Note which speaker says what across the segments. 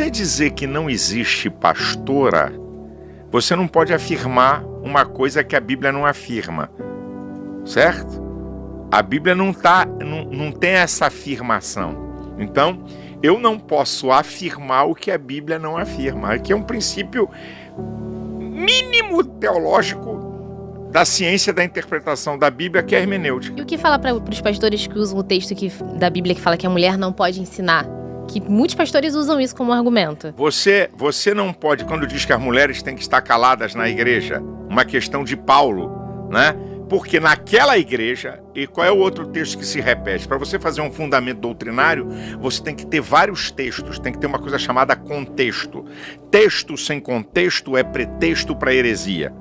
Speaker 1: você dizer que não existe pastora, você não pode afirmar uma coisa que a Bíblia não afirma, certo? A Bíblia não tem essa afirmação. Então, eu não posso afirmar o que a Bíblia não afirma. Aqui é um princípio mínimo teológico da ciência da interpretação da Bíblia, que é a hermenêutica.
Speaker 2: E o que fala para os pastores que usam o texto da Bíblia que fala que a mulher não pode ensinar? Que muitos pastores usam isso como argumento.
Speaker 1: Você não pode, quando diz que as mulheres têm que estar caladas na igreja, uma questão de Paulo, né? Porque naquela igreja, e qual é o outro texto que se repete? Para você fazer um fundamento doutrinário, você tem que ter vários textos, tem que ter uma coisa chamada contexto. Texto sem contexto é pretexto para heresia.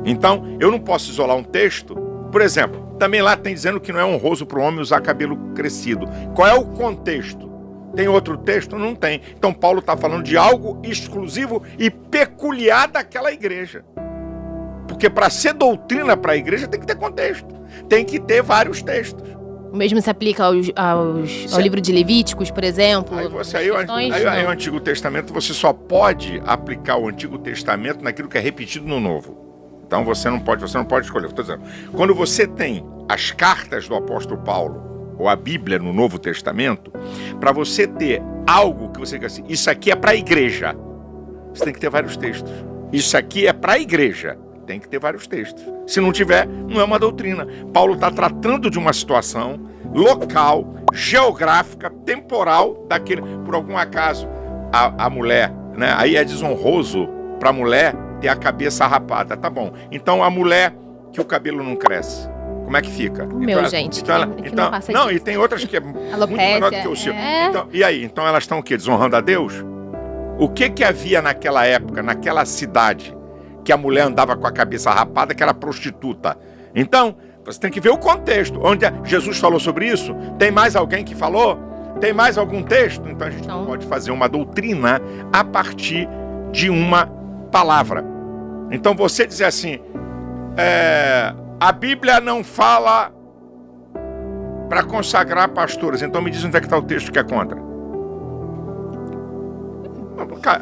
Speaker 1: Então, eu não posso isolar um texto. Por exemplo, também lá tem dizendo que não é honroso para o homem usar cabelo crescido. Qual é o contexto? Tem outro texto? Não tem. Então, Paulo está falando de algo exclusivo e peculiar daquela igreja. Porque para ser doutrina para a igreja tem que ter contexto. Tem que ter vários textos.
Speaker 2: O mesmo se aplica ao livro de Levíticos, por exemplo?
Speaker 1: Aí o Antigo Testamento, você só pode aplicar o Antigo Testamento naquilo que é repetido no Novo. Então você não pode escolher. Estou dizendo, quando você tem as cartas do apóstolo Paulo, ou a Bíblia no Novo Testamento, para você ter algo que você diga assim, isso aqui é para a igreja, você tem que ter vários textos. Isso aqui é para a igreja, tem que ter vários textos. Se não tiver, não é uma doutrina. Paulo está tratando de uma situação local, geográfica, temporal, daquele, por algum acaso, a mulher, né? Aí é desonroso para a mulher ter a cabeça rapada, tá bom. Então a mulher que o cabelo não cresce, como é que fica?
Speaker 2: E
Speaker 1: tem outras que é muito menor do que o seu. Então, e aí? Então elas estão o quê? Desonrando a Deus? O que havia naquela época, naquela cidade, que a mulher andava com a cabeça rapada, que era prostituta? Então, você tem que ver o contexto. Onde Jesus falou sobre isso? Tem mais alguém que falou? Tem mais algum texto? Então a gente não pode fazer uma doutrina a partir de uma palavra. Então você dizer assim, a Bíblia não fala para consagrar pastores, então me diz onde é que está o texto que é contra.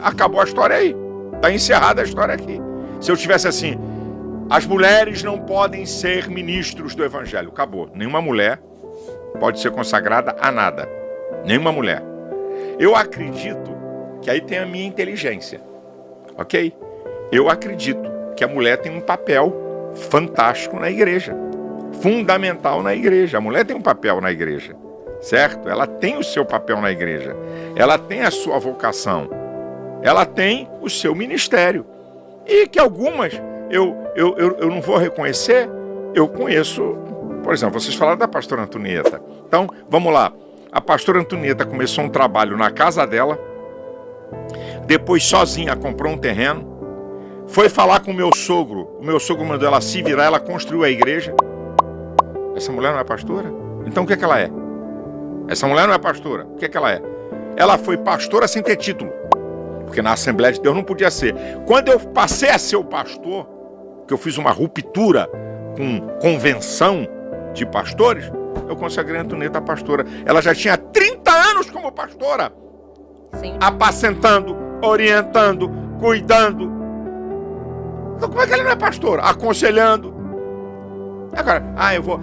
Speaker 1: Acabou a história aí. Está encerrada a história aqui. Se eu tivesse assim, as mulheres não podem ser ministros do Evangelho. Acabou. Nenhuma mulher pode ser consagrada a nada. Nenhuma mulher. Eu acredito que aí tem a minha inteligência. Ok? Eu acredito que a mulher tem um papel fantástico na igreja. Fundamental na igreja. A mulher tem um papel na igreja. Certo? Ela tem o seu papel na igreja. Ela tem a sua vocação. Ela tem o seu ministério. E que algumas eu não vou reconhecer. Eu conheço, por exemplo, vocês falaram da pastora Antonieta. Então, vamos lá. A pastora Antonieta começou um trabalho na casa dela. Depois, sozinha, comprou um terreno. Foi falar com o meu sogro. O meu sogro mandou ela se virar. Ela construiu a igreja. Essa mulher não é pastora? Então, o que é que ela é? Essa mulher não é pastora. O que é que ela é? Ela foi pastora sem ter título. Porque na Assembleia de Deus não podia ser. Quando eu passei a ser o pastor, que eu fiz uma ruptura com convenção de pastores, eu consagrei a Antonieta pastora. Ela já tinha 30 anos como pastora.
Speaker 2: Sim.
Speaker 1: Apacentando, orientando, cuidando. Então como é que ela não é pastora? Aconselhando. Agora, eu vou...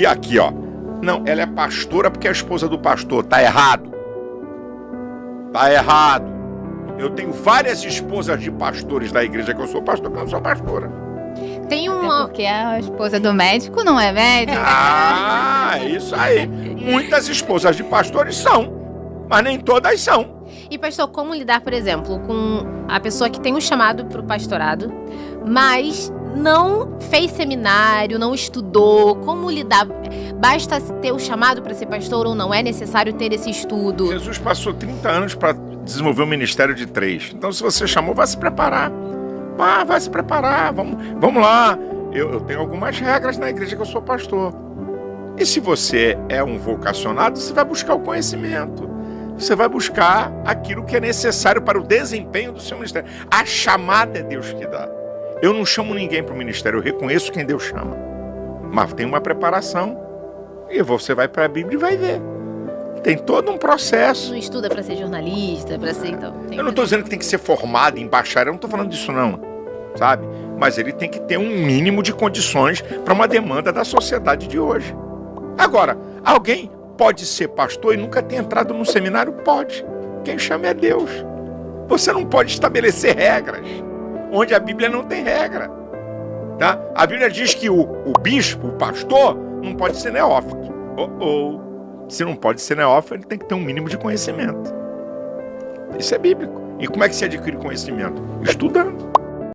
Speaker 1: Aqui, ó. Não, ela é pastora porque é a esposa do pastor. Tá errado. Tá errado. Eu tenho várias esposas de pastores da igreja que eu sou pastor, que eu não sou pastora.
Speaker 2: Tem uma...
Speaker 3: Porque a esposa do médico não é médico.
Speaker 1: É isso aí. Muitas esposas de pastores são, mas nem todas são.
Speaker 2: E pastor, como lidar, por exemplo, com a pessoa que tem um chamado para o pastorado, mas não fez seminário, não estudou? Como lidar? Basta ter o chamado para ser pastor ou não? É necessário ter esse estudo?
Speaker 1: Jesus passou 30 anos para desenvolver um ministério de 3. Então, se você chamou, vai se preparar. Vai se preparar. Vamos lá. Eu tenho algumas regras na igreja que eu sou pastor. E se você é um vocacionado, você vai buscar o conhecimento. Você vai buscar aquilo que é necessário para o desempenho do seu ministério. A chamada é Deus que dá. Eu não chamo ninguém para o ministério, eu reconheço quem Deus chama. Mas tem uma preparação. E você vai para a Bíblia e vai ver Tem todo um processo.
Speaker 2: Não estuda pra ser jornalista, pra ser, então...
Speaker 1: Eu não estou dizendo que tem que ser formado em bacharel, eu não estou falando disso não, sabe? Mas ele tem que ter um mínimo de condições para uma demanda da sociedade de hoje. Agora, alguém pode ser pastor e nunca ter entrado num seminário? Pode. Quem chama é Deus. Você não pode estabelecer regras onde a Bíblia não tem regra. Tá? A Bíblia diz que o bispo, o pastor, não pode ser neófito. Se não pode ser neófito, ele tem que ter um mínimo de conhecimento. Isso é bíblico. E como é que se adquire conhecimento? Estudando.